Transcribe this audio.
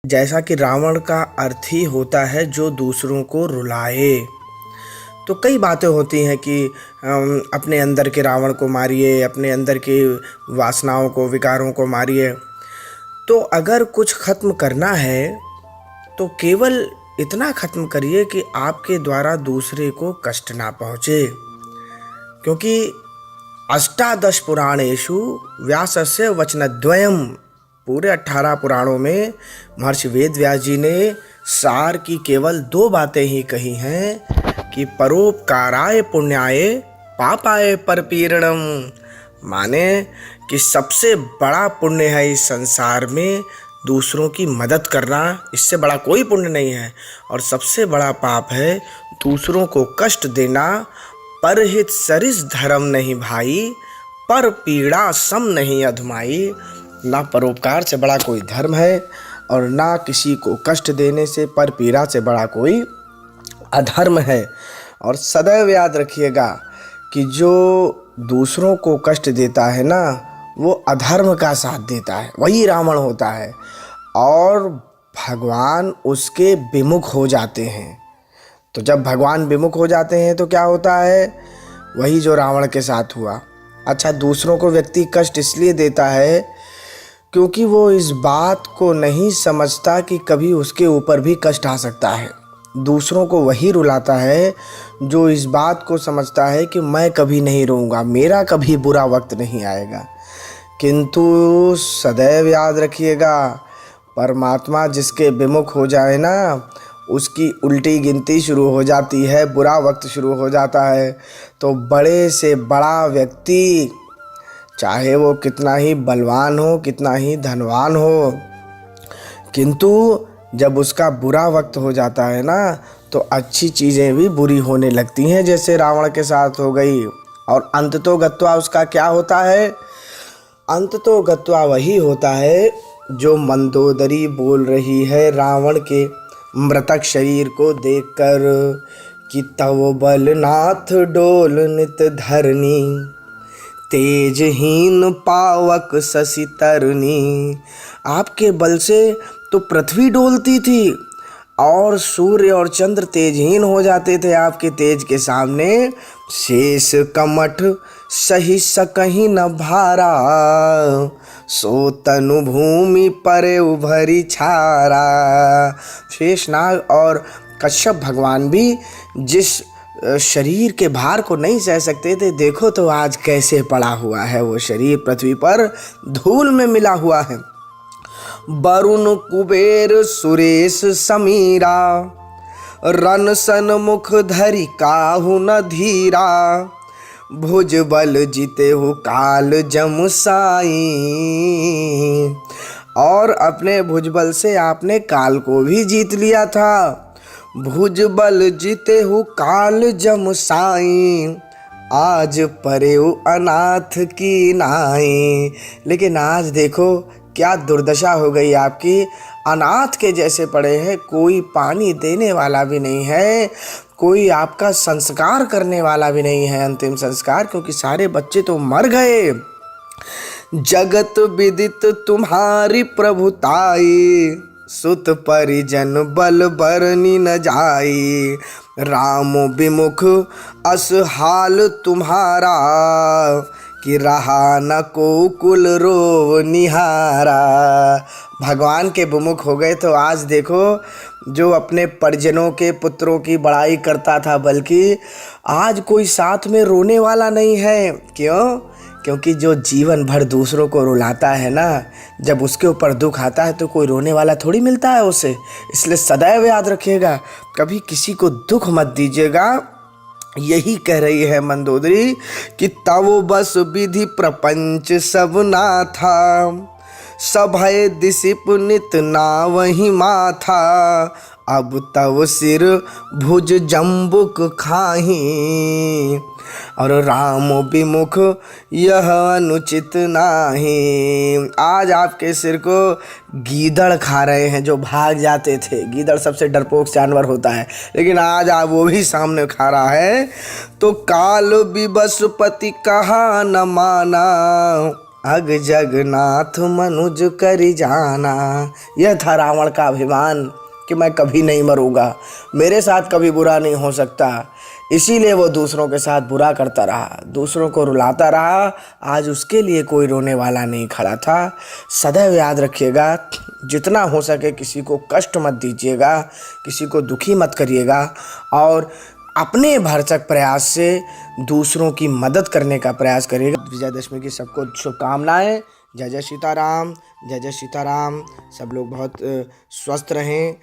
जैसा कि रावण का अर्थ ही होता है जो दूसरों को रुलाए। तो कई बातें होती हैं कि अपने अंदर के रावण को मारिए, अपने अंदर की वासनाओं को, विकारों को मारिए। तो अगर कुछ ख़त्म करना है तो केवल इतना ख़त्म करिए कि आपके द्वारा दूसरे को कष्ट ना पहुँचे। क्योंकि अष्टादश पुराणेषु व्यासस्य वचनद्वयम्, पूरे 18 पुराणों में महर्षि वेद व्यास जी ने सार की केवल 2 बातें ही कही हैं कि परोपकाराय पुण्याय पापाय परपीड़नम। माने कि सबसे बड़ा पुण्य है इस संसार में दूसरों की मदद करना, इससे बड़ा कोई पुण्य नहीं है। और सबसे बड़ा पाप है दूसरों को कष्ट देना। परहित सरिस धर्म नहीं भाई, पर पीड़ा सम नहीं अधमाई। ना परोपकार से बड़ा कोई धर्म है और ना किसी को कष्ट देने से पर पीड़ा से बड़ा कोई अधर्म है। और सदैव याद रखिएगा कि जो दूसरों को कष्ट देता है ना, वो अधर्म का साथ देता है, वही रावण होता है। और भगवान उसके विमुख हो जाते हैं। तो जब भगवान विमुख हो जाते हैं तो क्या होता है? वही जो रावण के साथ हुआ। अच्छा, दूसरों को व्यक्ति कष्ट इसलिए देता है क्योंकि वो इस बात को नहीं समझता कि कभी उसके ऊपर भी कष्ट आ सकता है। दूसरों को वही रुलाता है जो इस बात को समझता है कि मैं कभी नहीं रोऊंगा, मेरा कभी बुरा वक्त नहीं आएगा। किंतु सदैव याद रखिएगा, परमात्मा जिसके विमुख हो जाए ना, उसकी उल्टी गिनती शुरू हो जाती है, बुरा वक्त शुरू हो जाता है। तो बड़े से बड़ा व्यक्ति, चाहे वो कितना ही बलवान हो, कितना ही धनवान हो, किंतु जब उसका बुरा वक्त हो जाता है ना, तो अच्छी चीज़ें भी बुरी होने लगती हैं, जैसे रावण के साथ हो गई। और अंत तो गत्वा उसका क्या होता है? अंत तो गत्वा वही होता है जो मंदोदरी बोल रही है रावण के मृतक शरीर को देखकर कि तव बलनाथ डोल नित धरनी, तेजहीन पावक शशि तरनी। आपके बल से तो पृथ्वी डोलती थी और सूर्य और चंद्र तेजहीन हो जाते थे आपके तेज के सामने। शेष कमठ सही सकही न भारा, सो तनु भूमि परे उभरी छारा। शेषनाग और कश्यप भगवान भी जिस शरीर के भार को नहीं सह सकते थे, देखो तो आज कैसे पड़ा हुआ है वो शरीर, पृथ्वी पर धूल में मिला हुआ है। वरुण कुबेर सुरेश समीरा, रन सन मुख धरि काहू न धीरा। भुज बल जीते हो काल जम साई। और अपने भुजबल से आपने काल को भी जीत लिया था। भुज बल जीते हो काल जम साई, आज परे हो अनाथ की नाई। लेकिन आज देखो क्या दुर्दशा हो गई आपकी, अनाथ के जैसे पड़े हैं। कोई पानी देने वाला भी नहीं है, कोई आपका संस्कार करने वाला भी नहीं है, अंतिम संस्कार, क्योंकि सारे बच्चे तो मर गए। जगत विदित तुम्हारी प्रभुताई, सुत परिजन बल बरनी न जाई। राम विमुख अस हाल तुम्हारा, कि रहा न को कुल रो निहारा। भगवान के विमुख हो गए तो आज देखो, जो अपने परिजनों के पुत्रों की बड़ाई करता था, बल्कि आज कोई साथ में रोने वाला नहीं है। क्यों? क्योंकि जो जीवन भर दूसरों को रुलाता है ना, जब उसके ऊपर दुख आता है तो कोई रोने वाला थोड़ी मिलता है उसे। इसलिए सदैव याद रखिएगा, कभी किसी को दुख मत दीजिएगा। यही कह रही है मंदोदरी कि तव बस विधि प्रपंच सब ना था, सभय दिसिप नित ना वही माथा। अब तव सिर भुज जम्बुक खाही, और राम विमुख यह अनुचित नाही। आज आपके सिर को गीदड़ खा रहे हैं जो भाग जाते थे। गीदड़ सबसे डरपोक जानवर होता है, लेकिन आज आप वो भी सामने खा रहा है। तो काल विबस्पति कहा न माना, अग जगन्नाथ मनुज करि जाना। यह था रावण का अभिमान कि मैं कभी नहीं मरूंगा, मेरे साथ कभी बुरा नहीं हो सकता। इसीलिए वो दूसरों के साथ बुरा करता रहा, दूसरों को रुलाता रहा। आज उसके लिए कोई रोने वाला नहीं खड़ा था। सदैव याद रखिएगा, जितना हो सके किसी को कष्ट मत दीजिएगा, किसी को दुखी मत करिएगा, और अपने भरसक प्रयास से दूसरों की मदद करने का प्रयास करिएगा। विजयदशमी की सबको शुभकामनाएं। जय जय सीताराम, जय जय सीताराम। सब लोग बहुत स्वस्थ रहें,